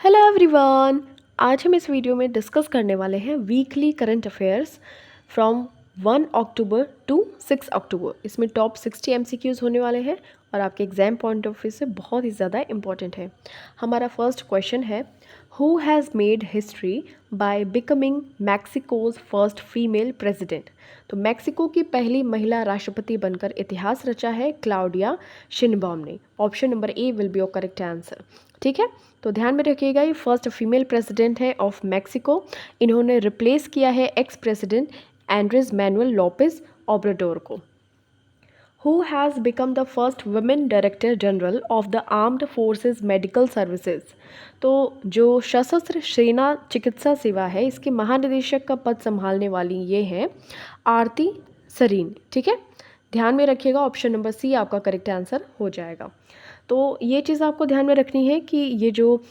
Hello everyone. आज हम इस वीडियो में डिस्कस करने वाले हैं weekly current affairs from 1 October to 6 October. इसमें टॉप 60 एमसीक्यूज़ होने वाले हैं और आपके एग्जाम पॉइंट ऑफ व्यू से बहुत ही ज़्यादा इंपॉर्टेंट है। हमारा फर्स्ट क्वेश्चन है, who has made history by becoming Mexico's first female president. तो मैक्सिको की पहली महिला राष्ट्रपति बनकर इतिहास रचा है क्लाउडिया शिनबॉम ने। Option number A will be your correct answer. ठीक है, तो ध्यान में रखिएगा, ये फर्स्ट फीमेल प्रेसिडेंट है ऑफ मैक्सिको। इन्होंने रिप्लेस किया है ex president Andres Manuel Lopez Obrador को। Who has become the first women director general of the armed forces medical services. तो जो सशस्त्र सेना चिकित्सा सेवा है, इसके महानिदेशक का पद संभालने वाली ये हैं आरती सरीन। ठीक है, ध्यान में रखिएगा, ऑप्शन नंबर सी आपका करेक्ट आंसर हो जाएगा। तो ये चीज़ आपको ध्यान में रखनी है कि ये जो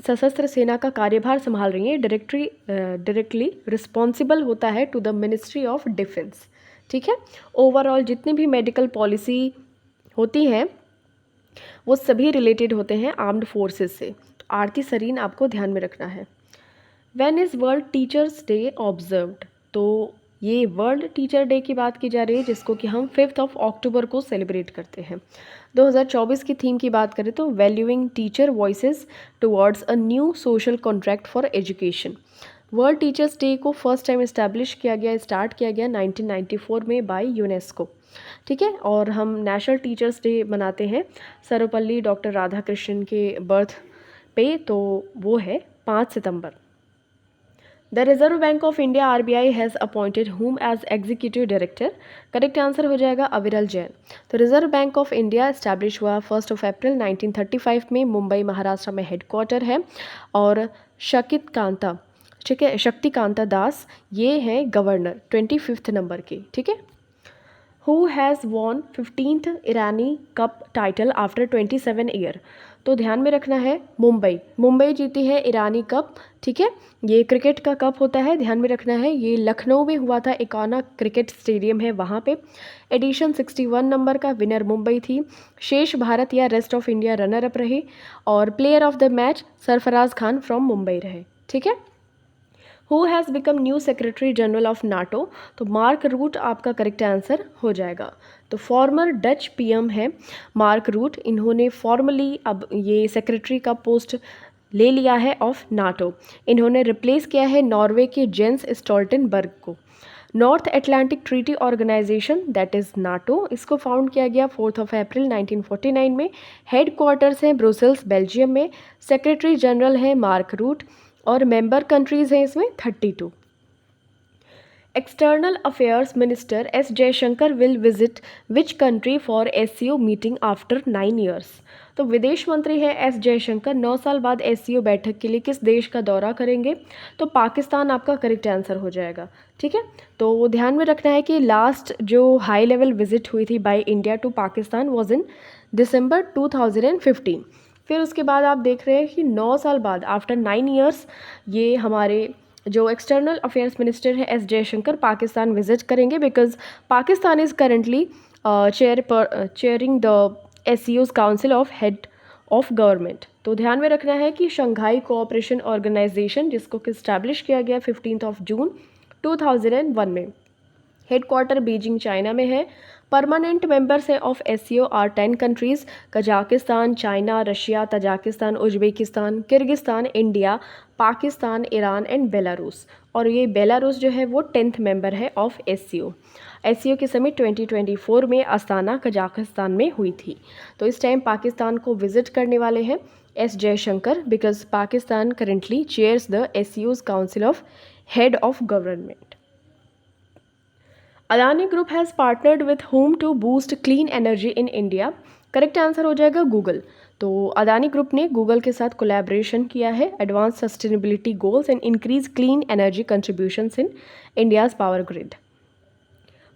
सशस्त्र सेना का कार्यभार संभाल रही है डायरेक्टली रिस्पॉन्सिबल होता है to the ministry of defence. ठीक है, ओवरऑल जितनी भी मेडिकल पॉलिसी होती हैं वो सभी रिलेटेड होते हैं आर्म्ड फोर्सेस से। तो आरती सरीन आपको ध्यान में रखना है। When is world teachers day observed. तो ये वर्ल्ड टीचर डे की बात की जा रही है, जिसको कि हम 5 अक्टूबर को सेलिब्रेट करते हैं। 2024 की थीम की बात करें तो valuing teacher voices towards a new social contract for education. World teachers day को फर्स्ट टाइम स्टार्ट किया गया 1994 में बाय यूनेस्को। ठीक है, और हम नेशनल टीचर्स डे मनाते हैं सर्वपल्ली डॉक्टर राधाकृष्णन के बर्थ पे, तो वो है 5 सितंबर। The Reserve Bank of India RBI has appointed whom as executive director. Correct answer हो जाएगा अविरल जैन। तो Reserve Bank of India establish हुआ 1 अप्रैल 1935 में, मुंबई महाराष्ट्र में हेडक्वार्टर है। और शकित कांता, ठीक है, शक्ति कांता दास, ये हैं गवर्नर 25 नंबर के। ठीक है, who has von 15th Irani cup title after 27 year. तो ध्यान में रखना है, मुंबई जीती है ईरानी कप। ठीक है, ये क्रिकेट का कप होता है, ध्यान में रखना है। ये लखनऊ में हुआ था, इकाना क्रिकेट स्टेडियम है वहाँ पे। एडिशन 61 नंबर का, विनर मुंबई थी। शेष भारत या rest of India runner up रहे और player of the match Sarfaraz Khan from Mumbai रहे। ठीक है, who has become new secretary general of NATO. तो मार्क रूट आपका करेक्ट आंसर हो जाएगा। तो फॉर्मर डच पीएम है मार्क रूट, इन्होंने फॉर्मली अब ये सेक्रेटरी का पोस्ट ले लिया है ऑफ नाटो। इन्होंने रिप्लेस किया है नॉर्वे के जेंस स्टोल्टनबर्ग को। North Atlantic Treaty Organization that is NATO, इसको फाउंड किया गया 4 अप्रैल 1949 में। हेड क्वार्टर्स हैं ब्रुसेल्स बेल्जियम में। सेक्रेटरी जनरल है मार्क रूट और मेंबर कंट्रीज़ हैं इसमें 32। External affairs minister S Jaishankar will visit which country for SCO meeting after 9 years. तो विदेश मंत्री है एस जयशंकर 9 साल बाद एससीओ बैठक के लिए किस देश का दौरा करेंगे। तो पाकिस्तान आपका करेक्ट आंसर हो जाएगा। ठीक है, तो ध्यान में रखना है कि लास्ट जो हाई लेवल विजिट हुई थी by India to Pakistan was in December 2015। फिर उसके बाद आप देख रहे हैं कि 9 साल बाद आफ्टर 9 ईयर्स ये हमारे जो एक्सटर्नल अफेयर्स मिनिस्टर है एस जयशंकर पाकिस्तान विजिट करेंगे, because Pakistan is currently chairing the एससीओज council of head of government. तो ध्यान में रखना है कि शंघाई कोऑपरेशन ऑर्गेनाइजेशन, जिसको कि इस्टेब्लिश किया गया 15 जून 2001 में, हेडक्वार्टर बीजिंग चाइना में है। परमानेंट मेंबर्स है of SCO are 10 countries, Kazakhstan, China, Russia, Tajikistan, Uzbekistan, Kyrgyzstan, India, Pakistan, Iran and Belarus. और ये बेलारूस जो है वो 10th मेंबर है ऑफ एससीओ। एससीओ की समिट 2024 में अस्ताना कजाकिस्तान में हुई थी। तो इस टाइम पाकिस्तान को विजिट करने वाले हैं S Jaishankar, because Pakistan currently chairs the एससीओज council of head of government. Adani group has partnered with home to boost clean energy in India. Correct answer हो जाएगा गूगल। तो अदानी ग्रुप ने गूगल के साथ कोलैबोरेशन किया है advance sustainability goals and increase clean energy contributions in India's power grid.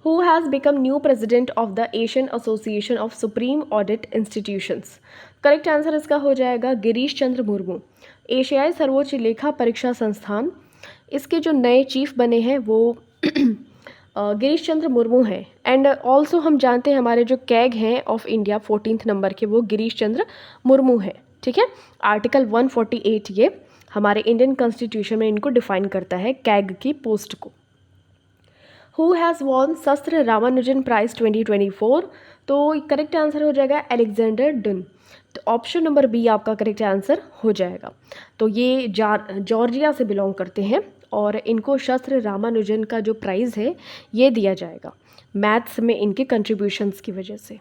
Who has become new president of the Asian association of supreme audit institutions. Correct answer इसका हो जाएगा गिरीश चंद्र मुर्मू। एशियाई सर्वोच्च लेखा परीक्षा संस्थान, इसके जो नए चीफ बने हैं वो गिरीश चंद्र मुर्मू हैं। एंड ऑल्सो हम जानते हैं हमारे जो कैग हैं ऑफ इंडिया 14th नंबर के, वो गिरीश चंद्र मुर्मू हैं। ठीक है। आर्टिकल 148 ये हमारे इंडियन कॉन्स्टिट्यूशन में इनको डिफाइन करता है कैग की पोस्ट को। हु हैज़ वॉन शस्त्र रामानुजन प्राइज 2024? तो करेक्ट आंसर हो जाएगा अलेक्जेंडर डुन। तो ऑप्शन नंबर बी आपका करेक्ट आंसर हो जाएगा। तो ये जॉर्जिया से बिलोंग करते हैं और इनको शस्त्र रामानुजन का जो प्राइज़ है ये दिया जाएगा मैथ्स में इनके कंट्रीब्यूशंस की वजह से,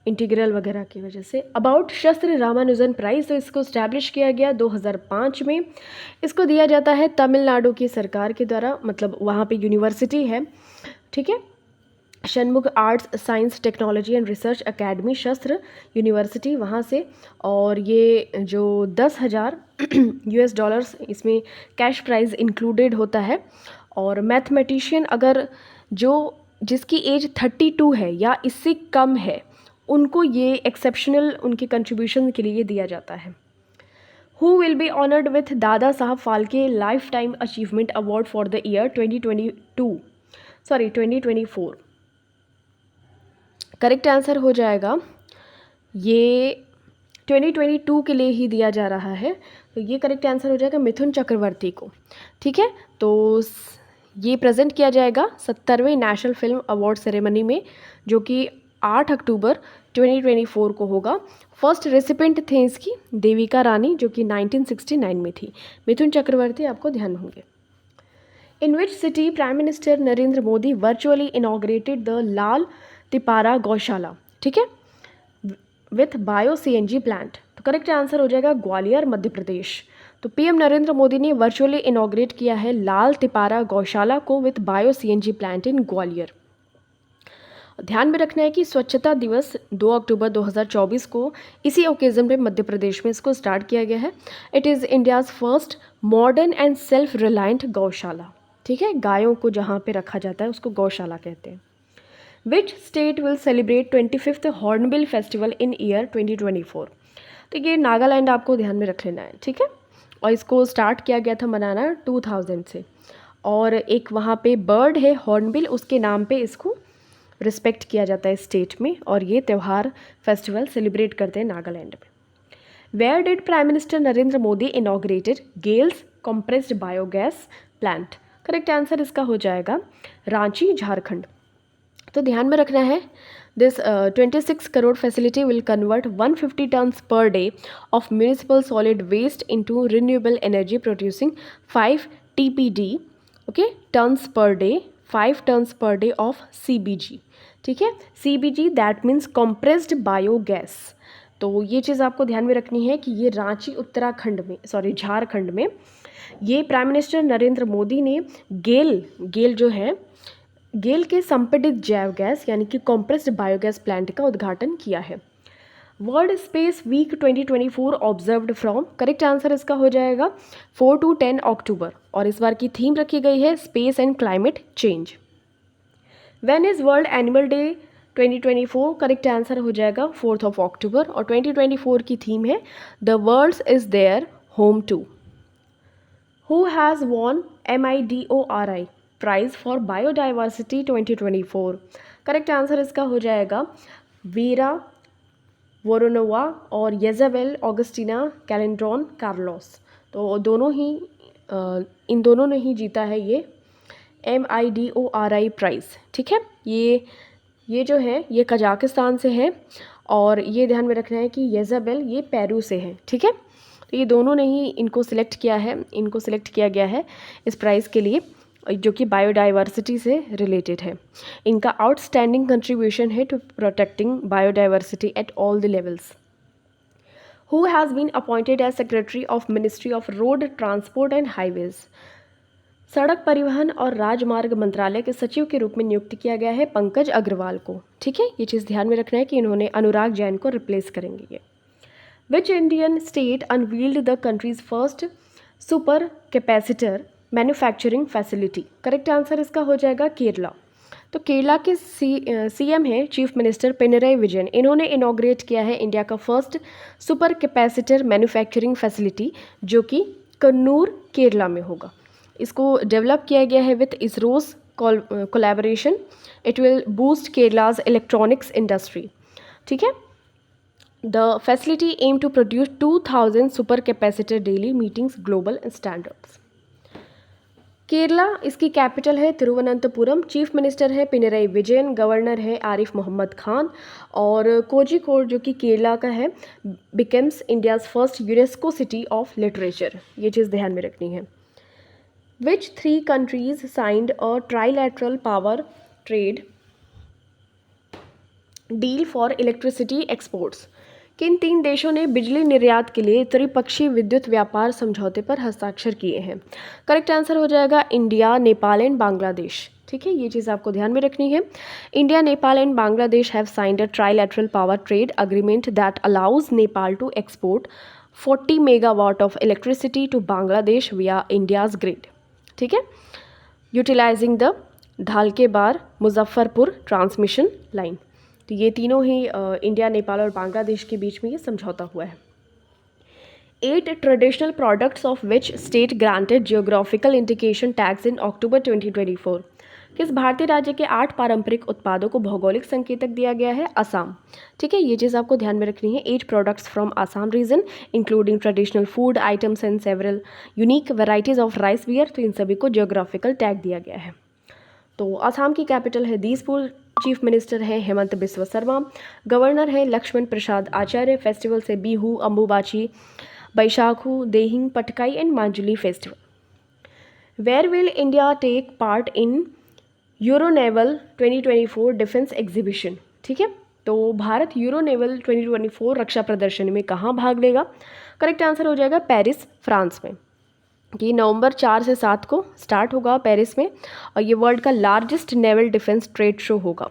इंटीग्रल वगैरह की वजह से। अबाउट शस्त्र रामानुजन प्राइज़, तो इसको इस्टेब्लिश किया गया 2005 में। इसको दिया जाता है तमिलनाडु की सरकार के द्वारा, मतलब वहाँ पे यूनिवर्सिटी है, ठीक है, Shanmukh arts science technology and research academy शस्त्र यूनिवर्सिटी वहाँ से। और ये जो 10,000 US डॉलर्स इसमें कैश प्राइज़ इंक्लूडेड होता है। और मैथमेटिशियन अगर जिसकी एज 32 है या इससे कम है उनको ये एक्सेप्शनल उनके कंट्रीब्यूशन के लिए दिया जाता है। Who will be honoured with Dada Saheb Phalke life time achievement award for the year 2024? Correct answer हो जाएगा ये 2022 के लिए ही दिया जा रहा है। तो ये करेक्ट आंसर हो जाएगा मिथुन चक्रवर्ती को, ठीक है। तो ये प्रेजेंट किया जाएगा 70वें नेशनल फिल्म अवार्ड सेरेमनी में, जो कि 8 अक्टूबर 2024 को होगा। फर्स्ट रेसिपेंट थे इसकी देविका रानी, जो कि 1969 में थी। मिथुन चक्रवर्ती आपको ध्यान होंगे। In which city prime minister Narendra Modi virtually inaugurated the Lal Tipara Gaushala, ठीक है, विथ बायो CNG प्लांट? तो करेक्ट आंसर हो जाएगा ग्वालियर, मध्य प्रदेश। तो PM नरेंद्र मोदी ने वर्चुअली इनॉग्रेट किया है लाल तिपारा गौशाला को with bio CNG plant in Gwalior. ध्यान में रखना है कि स्वच्छता दिवस 2 अक्टूबर 2024 को इसी ओकेज़न पे मध्य प्रदेश में इसको स्टार्ट किया गया है। It is India's first modern and self reliant गौशाला, ठीक है, गायों को जहाँ पे रखा जाता है उसको गौशाला कहते हैं। Which state will celebrate 25th hornbill festival in year 2024? तो ये नागालैंड आपको ध्यान में रख लेना है, ठीक है। और इसको स्टार्ट किया गया था मनाना 2000 से। और एक वहाँ पे बर्ड है हॉर्नबिल, उसके नाम पे इसको रिस्पेक्ट किया जाता है स्टेट में, और ये त्यौहार फेस्टिवल सेलिब्रेट करते हैं नागालैंड में। Where did prime minister Narendra Modi inaugurated GAIL's compressed biogas plant? Correct answer इसका हो जाएगा रांची, झारखंड। तो ध्यान में रखना है, this 26 crore facility will convert 150 tons per day of municipal solid waste into renewable energy producing 5 TPD, okay, tons per day, 5 tons per day of CBG, ठीक है। CBG that means compressed biogas. तो ये चीज़ आपको ध्यान में रखनी है कि ये रांची झारखंड में ये प्राइम मिनिस्टर नरेंद्र मोदी ने गेल जो है गेल के संपीड़ित जैव गैस यानी कि कंप्रेस्ड बायोगैस प्लांट का उद्घाटन किया है। World space week 2024 observed from? Correct answer इसका हो जाएगा 4 to 10 अक्टूबर, और इस बार की थीम रखी गई है space and climate change. When is world animal day 2024? Correct answer हो जाएगा 4 अक्टूबर, और 2024 की थीम है the world is their home too. Who has won MIDORI prize for biodiversity 2024? Correct answer इसका हो जाएगा वीरा वोरोनोवा और येजाबेल ऑगस्टीना कैलेंड्रॉन कार्लोस। तो इन दोनों ने ही जीता है ये MIDORI प्राइज़, ठीक है। ये जो है ये कजाकिस्तान से है, और ये ध्यान में रखना है कि येजाबेल ये पेरू से है, ठीक है। तो ये दोनों ने ही इनको सिलेक्ट किया गया है इस प्राइज़ के लिए, जो कि बायोडाइवर्सिटी से रिलेटेड है। इनका आउटस्टैंडिंग कंट्रीब्यूशन है to protecting biodiversity at all the levels. Who has been appointed as secretary of ministry of road transport and highways? सड़क परिवहन और राजमार्ग मंत्रालय के सचिव के रूप में नियुक्त किया गया है पंकज अग्रवाल को, ठीक है। ये चीज़ ध्यान में रखना है कि इन्होंने अनुराग जैन को रिप्लेस करेंगे ये। Which Indian state unveiled the countries first super capacitor manufacturing facility? Correct answer इसका हो जाएगा केरला। तो केरला के CM है चीफ मिनिस्टर पिनरई विजयन। इन्होंने इनॉग्रेट किया है इंडिया का first super capacitor manufacturing facility, जो कि कन्नूर केरला में होगा। इसको डेवलप किया गया है with ISRO's collaboration. It will boost Kerala's electronics industry, ठीक है। The facility aim to produce 2000 super capacitor daily meetings global standards. Kerala, इसकी कैपिटल है तिरुवनंतपुरम, चीफ मिनिस्टर है पिनरई विजयन, गवर्नर है आरिफ मोहम्मद खान, और कोझिकोड जो कि केरला का है becomes India's first UNESCO city of literature. ये चीज़ ध्यान में रखनी है। विच 3 countries signed a trilateral power trade deal for electricity exports. किन 3 देशों ने बिजली निर्यात के लिए त्रिपक्षीय विद्युत व्यापार समझौते पर हस्ताक्षर किए हैं? करेक्ट आंसर हो जाएगा इंडिया, नेपाल एंड बांग्लादेश। ठीक है, ये चीज़ आपको ध्यान में रखनी है। India, Nepal and Bangladesh have signed a trilateral power trade agreement that allows Nepal to export 40 megawatt of electricity to Bangladesh via India's grid. ठीक है, utilising the Dhalkebar Muzaffarpur transmission line. तो ये तीनों ही इंडिया, नेपाल और बांग्लादेश के बीच में ये समझौता हुआ है। 8 traditional products of which state granted geographical indication tags in October 2024। किस भारतीय राज्य के 8 पारंपरिक उत्पादों को भौगोलिक संकेतक दिया गया है? असम। ठीक है, ये चीज़ आपको ध्यान में रखनी है। 8 products from Assam region including traditional food items and several unique varieties of rice were. तो इन सभी को जियोग्राफिकल टैग दिया गया है। तो असम की कैपिटल है दिसपुर, चीफ मिनिस्टर है हेमंत बिस्वा शर्मा, गवर्नर है लक्ष्मण प्रसाद आचार्य, फेस्टिवल से Bihu, Ambubachi, Baishakhu, Dehing, Patkai and Majuli festival. Where will India take part in Euronaval 2024 defence exhibition? ठीक है, तो भारत यूरोनेवल 2024 रक्षा प्रदर्शनी में कहाँ भाग लेगा? करेक्ट आंसर हो जाएगा पेरिस, फ्रांस में। कि नवंबर 4 से 7 को स्टार्ट होगा पेरिस में, और ये वर्ल्ड का largest naval defence trade show होगा।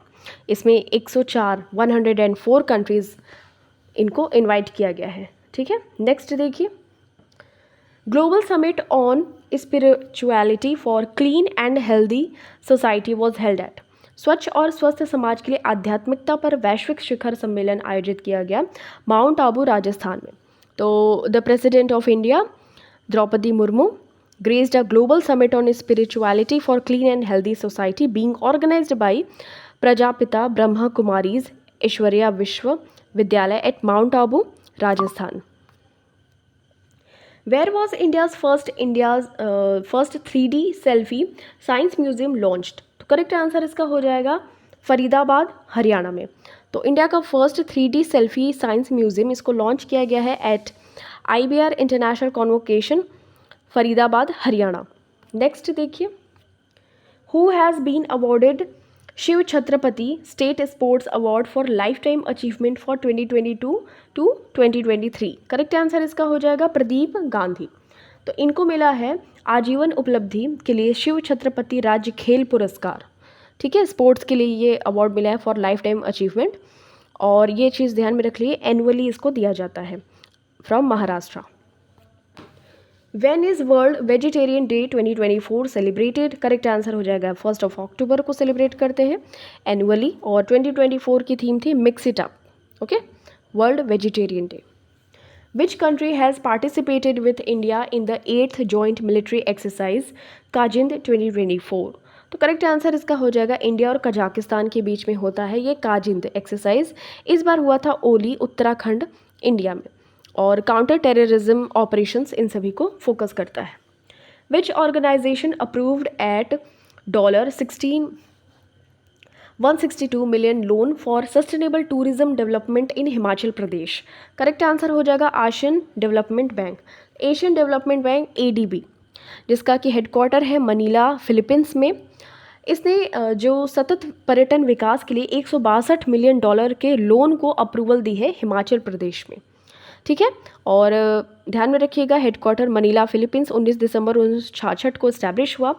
इसमें 104 कंट्रीज़ इनको इनवाइट किया गया है। ठीक है, नेक्स्ट देखिए, global summit on spirituality for clean and healthy society was held at. स्वच्छ और स्वस्थ समाज के लिए आध्यात्मिकता पर वैश्विक शिखर सम्मेलन आयोजित किया गया माउंट आबू, राजस्थान में। तो the president of India Draupadi Murmu graced a global summit on spirituality for clean and healthy society being organized by Prajapita Brahma Kumaris Aishwarya Vishwa Vidyalaya at Mount Abu, Rajasthan. Where was India's first 3D selfie science museum launched? तो correct answer इसका हो जाएगा फरीदाबाद, हरियाणा में। तो India का first 3D selfie science museum इसको launch किया गया है at IBR international convocation, Faridabad, Haryana. Next देखिए, who has been awarded Shiv Chhatrapati state sports award for lifetime achievement for 2022 to 2023? Correct answer इसका हो जाएगा प्रदीप गांधी। तो इनको मिला है आजीवन उपलब्धि के लिए शिव छत्रपति राज्य खेल पुरस्कार। ठीक है, स्पोर्ट्स के लिए ये अवार्ड मिला है फॉर लाइफ टाइम अचीवमेंट, और ये चीज़ ध्यान में रख लिए, एनुअली इसको दिया जाता है from Maharashtra. When is world vegetarian day 2024 celebrated? Correct answer हो जाएगा 1 अक्टूबर को सेलिब्रेट करते हैं एनुअली, और 2024 की थीम थी mix it up. Okay, world vegetarian day. Which country has participated with India in the 8th joint military exercise Kazind 2024? तो करेक्ट आंसर इसका हो जाएगा इंडिया और कजाकिस्तान के बीच में होता है ये काजिंद एक्सरसाइज। इस बार हुआ था ओली, उत्तराखंड, इंडिया में, और काउंटर टेररिज्म ऑपरेशंस इन सभी को फोकस करता है। Which organisation approved at $162 million loan for sustainable tourism development in Himachal Pradesh? Correct answer हो जाएगा Asian development bank, Asian development bank ADB, जिसका कि हेडक्वार्टर है मनीला, फिलीपींस में। इसने जो सतत पर्यटन विकास के लिए $162 मिलियन के लोन को अप्रूवल दी है हिमाचल प्रदेश में। ठीक है, और ध्यान में रखिएगा हेडक्वार्टर मनीला, फिलीपींस, 19 दिसंबर 1966 को इस्टेब्लिश हुआ।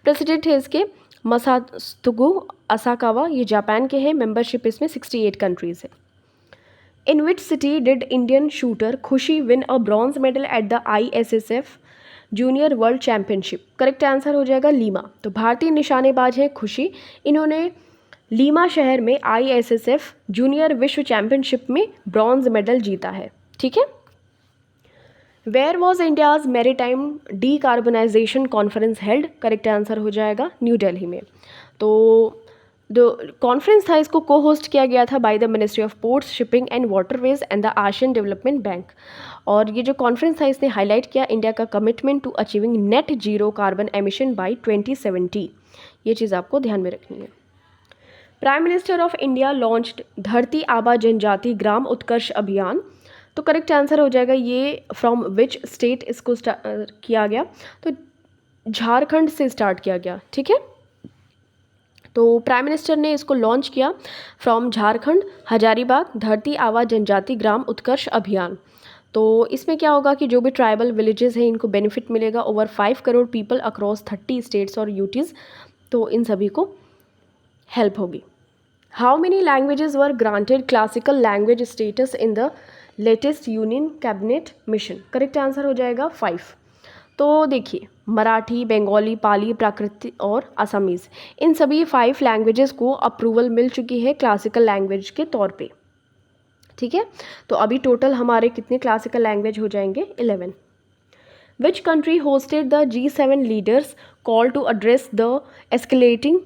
प्रेसिडेंट है इसके मसात्सुगु असाकावा, ये जापान के हैं। मेंबरशिप इसमें 68 कंट्रीज़ है। In which city did Indian shooter Khushi win a bronze medal at the ISSF junior world championship? Correct answer हो जाएगा लीमा। तो भारतीय निशानेबाज है खुशी, इन्होंने लीमा शहर में ISSF जूनियर विश्व चैम्पियनशिप में ब्रॉन्ज मेडल जीता है। ठीक है, where was India's maritime decarbonisation conference held? Correct answer हो जाएगा न्यू दिल्ली में। तो जो कॉन्फ्रेंस था इसको को होस्ट किया गया था by the ministry of ports, shipping and waterways and the Asian development bank. और ये जो कॉन्फ्रेंस था इसने हाईलाइट किया इंडिया का commitment to achieving net zero carbon emission by 2070। ये चीज़ आपको ध्यान में रखनी है। Prime minister of India launched Dharti Aaba जनजाति ग्राम उत्कर्ष अभियान। तो करेक्ट आंसर हो जाएगा ये फ्रॉम विच स्टेट इसको किया गया, तो झारखंड से स्टार्ट किया गया। ठीक है, तो प्राइम मिनिस्टर ने इसको लॉन्च किया फ्रॉम झारखंड, हजारीबाग धरती आबा जनजाति ग्राम उत्कर्ष अभियान। तो इसमें क्या होगा कि जो भी ट्राइबल विलेजेस हैं इनको बेनिफिट मिलेगा। Over 5 crore people across 30 states और यूटीज़, तो इन सभी को हेल्प होगी। How many languages were granted classical language status in the latest union cabinet mission. Correct answer हो जाएगा 5। तो देखिए मराठी, बंगाली, पाली, प्राकृतिक और असमीज़, इन सभी 5 लैंग्वेजेस को अप्रूवल मिल चुकी है क्लासिकल लैंग्वेज के तौर पे। ठीक है, तो अभी टोटल हमारे कितने क्लासिकल लैंग्वेज हो जाएंगे? 11। Which country hosted the G7 leaders call to address the escalating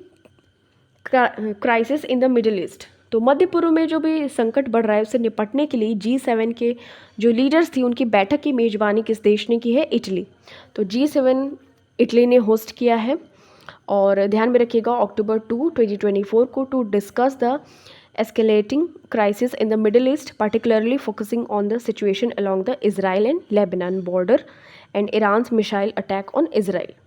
crisis in the middle east. तो मध्य पूर्व में जो भी संकट बढ़ रहा है उससे निपटने के लिए G7 के जो लीडर्स थी उनकी बैठक की मेज़बानी किस देश ने की है? इटली। तो G7 इटली ने होस्ट किया है। और ध्यान में रखिएगा अक्टूबर 2, 2024 को to discuss the escalating crisis in the middle east, particularly focusing on the situation along the Israel and Lebanon border and Iran's missile attack on Israel.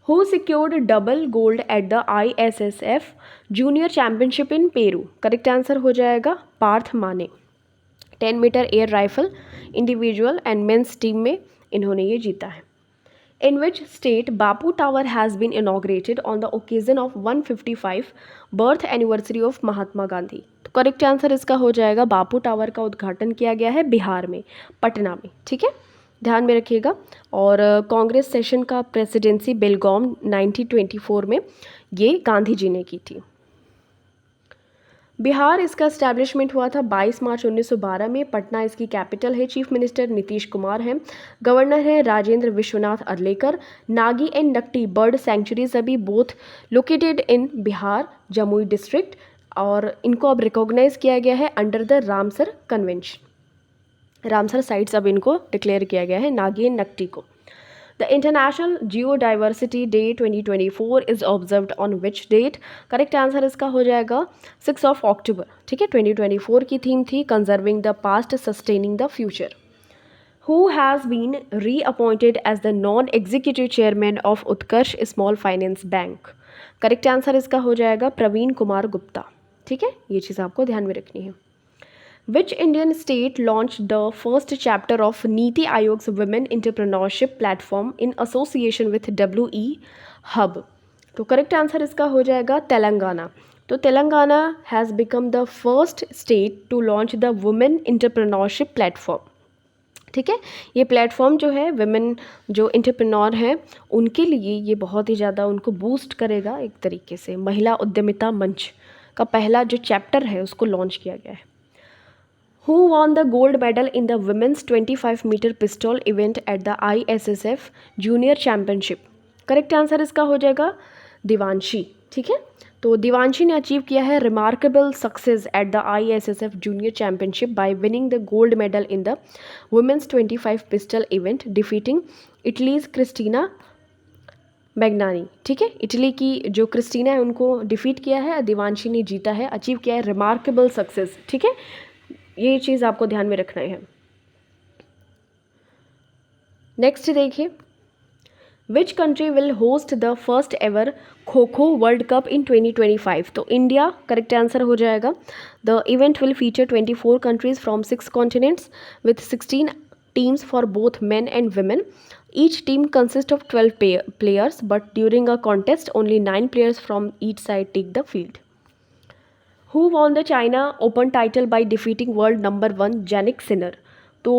Who secured double gold at the ISSF Junior Championship in Peru? Correct answer हो जाएगा Parth Mane. 10 metre air rifle individual and men's team में इन्होंने ये जीता है। In which state Bapu Tower has been inaugurated on the occasion of 155 birth anniversary of Mahatma Gandhi? तो correct answer इसका हो जाएगा बापू टावर का उद्घाटन किया गया है बिहार में, पटना में। ठीक है, ध्यान में रखिएगा। और कांग्रेस सेशन का प्रेसिडेंसी बेलगाम 1924 में ये गांधी जी ने की थी। बिहार इसका इस्टेब्लिशमेंट हुआ था 22 मार्च 1912 में। पटना इसकी कैपिटल है। चीफ मिनिस्टर नीतीश कुमार हैं। गवर्नर है Rajendra Vishwanath Arlekar. Nagi and Nakti bird sanctuary सभी both located in Bihar, Jamui district, और इनको अब रिकॉग्नाइज किया गया है under the Ramsar convention. Ramsar sites अब इनको डिक्लेयर किया गया है, नागी एंड नकटी को। The International Geodiversity Day 2024 is observed on which date? Correct answer इसका हो जाएगा 6 अक्टूबर। ठीक है, 2024 की थीम थी conserving the past sustaining the future. Who has been reappointed as the non-executive chairman of Utkarsh small finance bank? Correct answer इसका हो जाएगा प्रवीण कुमार गुप्ता। ठीक है, ये चीज़ आपको ध्यान में रखनी है। Which Indian state launched the first chapter of Niti Aayog's Women Entrepreneurship Platform in association with WE Hub? तो करेक्ट आंसर इसका हो जाएगा तेलंगाना। तो Telangana has become the first state to launch the women entrepreneurship platform. ठीक है, ये platform जो है वुमेन जो एंटरप्रेन्योर हैं उनके लिए ये बहुत ही ज़्यादा उनको बूस्ट करेगा। एक तरीके से महिला उद्यमिता मंच का पहला जो चैप्टर है उसको लॉन्च किया गया है। Who won the gold medal in the women's 25-meter pistol event at the ISSF Junior Championship? Correct answer इसका हो जाएगा दिवांशी। ठीक है, तो दिवांशी ने अचीव किया है remarkable success at the ISSF junior championship by winning the gold medal in the women's 25 pistol event, defeating Italy's Cristina Magnani. ठीक है, इटली की जो क्रिस्टीना है उनको डिफीट किया है, दिवांशी ने जीता है, अचीव किया है रिमार्केबल सक्सेस। ठीक है, ये चीज़ आपको ध्यान में रखना है। नेक्स्ट देखिए, which country will host the first ever kho kho world cup इन 2025? तो इंडिया करेक्ट आंसर हो जाएगा। The event will feature 24 countries from 6 continents with 16 teams for both men and women. Each team consists of 12 players, but during a contest only 9 players from each side take the field. Who won the China Open title by defeating world number 1 Jannik Sinner? तो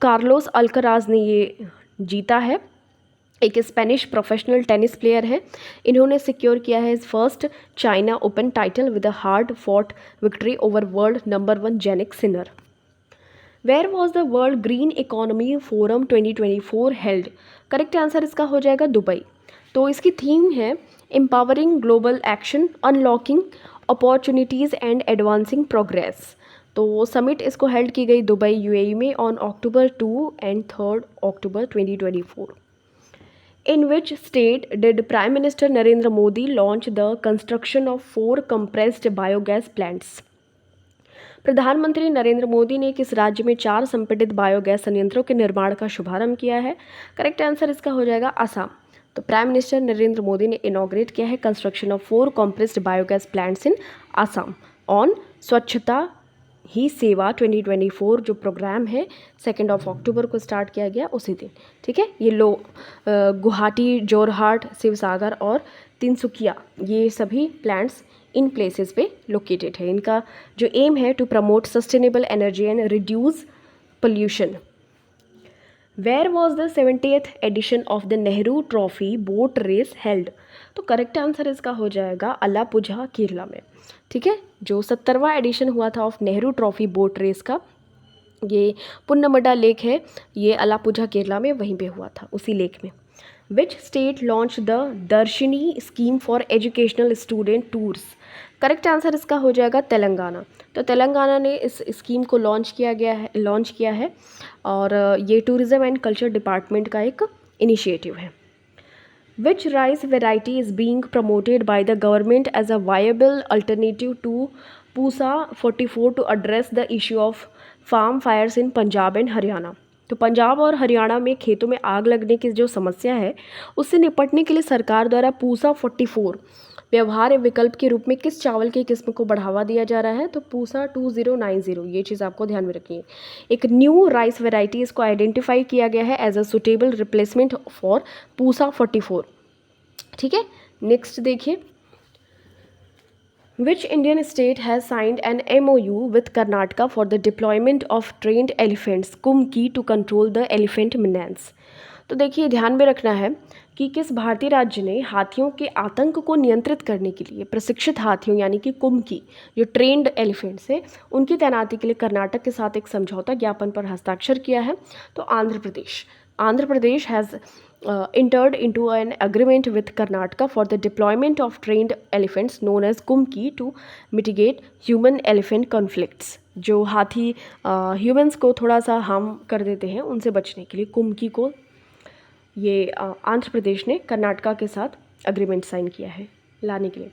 Carlos Alcaraz ने ये जीता है, एक Spanish professional tennis player है। इन्होंने secure किया है इस first China open title with a hard fought victory over world number 1 Jannik Sinner. Where was the world green economy forum 2024 held? Correct answer इसका हो जाएगा दुबई। तो इसकी थीम है empowering global action, unlocking opportunities and advancing progress. तो summit इसको held की गई दुबई यूएई में on October 2 and 3 October 2024. In which state did Prime Minister Narendra Modi launch the construction of 4 compressed biogas plants? प्रधानमंत्री नरेंद्र मोदी ने किस राज्य में 4 संपीड़ित बायोगैस संयंत्रों के निर्माण का शुभारंभ किया है? करेक्ट आंसर इसका हो जाएगा असम। तो प्राइम मिनिस्टर नरेंद्र मोदी ने इनॉग्रेट किया है construction of 4 compressed biogas plants in Assam on स्वच्छता ही सेवा 2024 जो प्रोग्राम है 2 अक्टूबर को स्टार्ट किया गया उसी दिन। ठीक है, ये गुवाहाटी, जोरहाट, शिवसागर और तिनसुकिया ये सभी प्लांट्स इन प्लेसेस पे लोकेटेड है। इनका जो एम है to promote sustainable energy and reduce pollution. Where was the 70th edition of the Nehru trophy boat race held? तो करेक्ट आंसर इसका हो जाएगा अलापुझा केरला में। ठीक है, जो 70वां एडिशन हुआ था of Nehru trophy boat race का, ये पुन्नमड्डा लेक है, ये अलापुझा केरला में वहीं पे हुआ था, उसी लेक में। विच स्टेट लॉन्च द दर्शनी scheme for educational student tours? Correct answer इसका हो जाएगा तेलंगाना। तो तेलंगाना ने इस स्कीम को लॉन्च किया है और ये टूरिज़्म एंड कल्चर डिपार्टमेंट का एक इनिशिएटिव है। Which rice variety is being promoted by the government as a viable alternative to Pusa 44 to address the issue of farm fires in Punjab and Haryana? तो पंजाब और हरियाणा में खेतों में आग लगने की जो समस्या है उससे निपटने के लिए सरकार द्वारा पूसा 44 व्यवहार्य विकल्प के रूप में किस चावल की किस्म को बढ़ावा दिया जा रहा है? तो पूसा 2090, ये चीज़ आपको ध्यान में रखिए। एक न्यू राइस वेराइटी इसको आइडेंटिफाई किया गया है as a suitable replacement for Pusa 44। ठीक है, नेक्स्ट देखिए। Which Indian state has signed an MOU with Karnataka for the deployment of trained elephants Kumki to control the elephant menace? तो देखिए ध्यान में रखना है कि किस भारतीय राज्य ने हाथियों के आतंक को नियंत्रित करने के लिए प्रशिक्षित हाथियों यानी कि कुम्की जो ट्रेंड एलिफेंट्स है उनकी तैनाती के लिए कर्नाटक के साथ एक समझौता ज्ञापन पर हस्ताक्षर किया है? तो Andhra Pradesh has entered into an agreement with Karnataka for the deployment of trained elephants known as Kumki to mitigate human-elephant conflicts. जो हाथी ह्यूमंस को थोड़ा सा हार्म कर देते हैं उनसे बचने के लिए कुम्की को ये आंध्र प्रदेश ने कर्नाटका के साथ अग्रीमेंट साइन किया है लाने के लिए।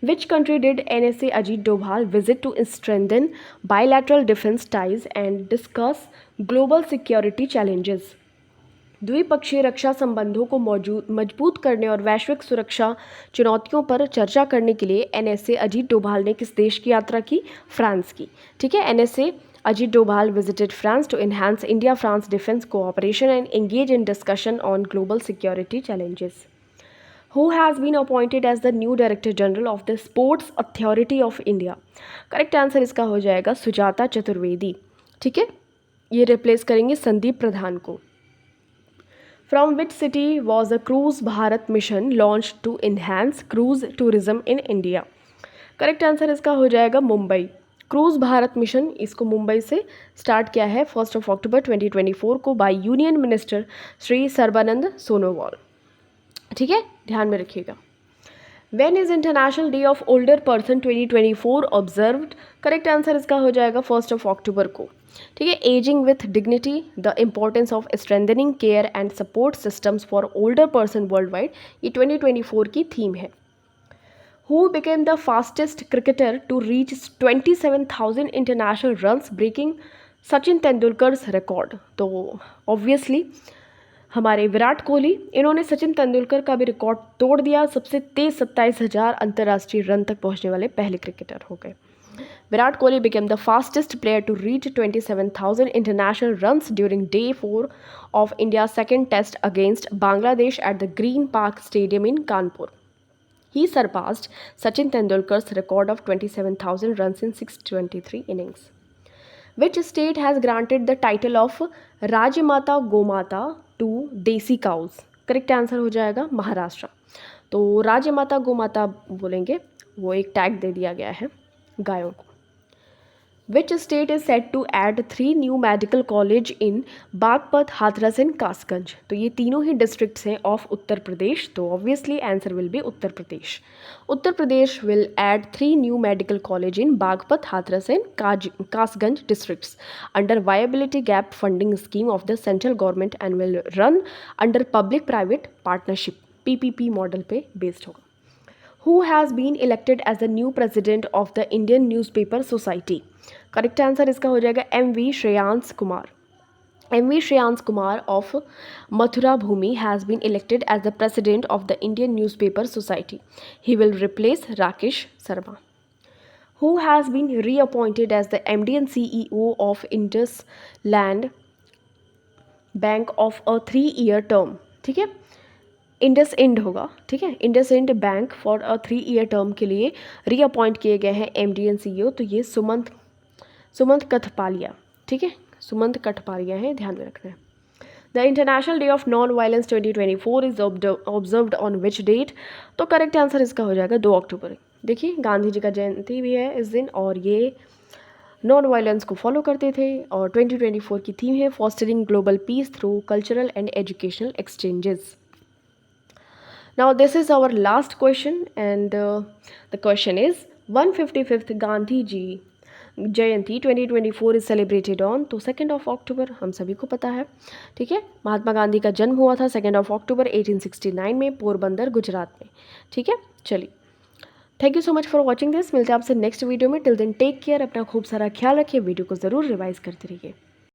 Which country did NSA Ajit Doval visit to strengthen bilateral defense ties and discuss global security challenges? द्विपक्षीय रक्षा संबंधों को मजबूत करने और वैश्विक सुरक्षा चुनौतियों पर चर्चा करने के लिए NSA अजीत डोभाल ने किस देश की यात्रा की? फ्रांस की। ठीक है, NSA Ajit Doval visited France to enhance India-France defense cooperation and engage in discussion on global security challenges. Who has been appointed as the new Director General of the Sports Authority of India? Correct answer इसका हो जाएगा सुजाता चतुर्वेदी। ठीक है, ये replace करेंगे संदीप प्रधान को। From which city was the Cruise Bharat mission launched to enhance cruise tourism in India? Correct answer इसका हो जाएगा मुंबई। क्रूज़ भारत मिशन इसको मुंबई से स्टार्ट किया है 1 अक्टूबर 2024 को by union minister Shri Sarbananda Sonowal. ठीक है, ध्यान में रखिएगा। When is international day of older person 2024 observed? Correct answer इसका हो जाएगा 1 अक्टूबर को। ठीक है, ageing with dignity the importance of strengthening care and support systems for older person world wide, ये 2024 की थीम है। Who became the fastest cricketer to reach 27,000 international runs breaking Sachin Tendulkar's record? तो ऑब्वियसली हमारे विराट कोहली, इन्होंने सचिन तेंदुलकर का भी रिकॉर्ड तोड़ दिया, सबसे तेज़ 27,000 अंतर्राष्ट्रीय रन तक पहुंचने वाले पहले क्रिकेटर हो गए। Virat Kohli became the fastest player to reach 27,000 international runs during day 4 of India's second test against Bangladesh at the Green Park Stadium in Kanpur. He surpassed Sachin Tendulkar's record of 27,000 runs in 623 innings. Which state has granted the title of Rajmata Gomata to Desi cows? Correct answer हो जाएगा महाराष्ट्र। तो राजमाता गोमाता बोलेंगे, वो एक tag दे दिया गया है गायों को। Which state is set to add 3 new medical college in Baghpat, Hathras and Kasganj? तो ये तीनों ही डिस्ट्रिक्ट्स हैं ऑफ उत्तर प्रदेश, तो obviously answer will be Uttar Pradesh. Uttar Pradesh will add 3 new medical college in Baghpat, Hathras and Kasganj districts under viability gap funding scheme of the central government and will run under public private partnership PPP model पे based होगा. Who has been elected as the new president of the Indian Newspaper Society? Correct answer इसका हो जाएगा MV Shreyansh Kumar. MV Shreyans Kumar of Mathura Bhumi has been elected as the president of the Indian Newspaper Society. He will replace Rakesh Sharma. Who has been reappointed as the MD and CEO of IndusLand Bank of a 3-year term? ठीक है, Indus end होगा. ठीक है, IndusInd bank for a 3-year term के लिए reappoint किए गए हैं MD एंड CEO. तो ये सुमंत कथपालिया. ठीक है, सुमंत कठपालिया है, ध्यान में रखना है. The international day of non violence 2024 is observed on which date? तो करेक्ट आंसर इसका हो जाएगा 2 अक्टूबर. देखिए, गांधी जी का जयंती भी है इस दिन, और ये नॉन वायलेंस को फॉलो करते थे. और 2024 की थीम है fostering global piece through cultural and educational exchanges. Now this is our last question, and the question is 155th Gandhi Ji Jayanti 2024 is celebrated on? तो 2 अक्टूबर हम सभी को पता है. ठीक है, महात्मा गांधी का जन्म हुआ था 2 अक्टूबर 1869 में पोरबंदर, गुजरात में. ठीक है, चलिए, thank you so much for watching this. मिलते हैं आपसे नेक्स्ट वीडियो में. टिल देन टेक केयर, अपना खूब सारा ख्याल रखिए. वीडियो को ज़रूर रिवाइज करते रहिए.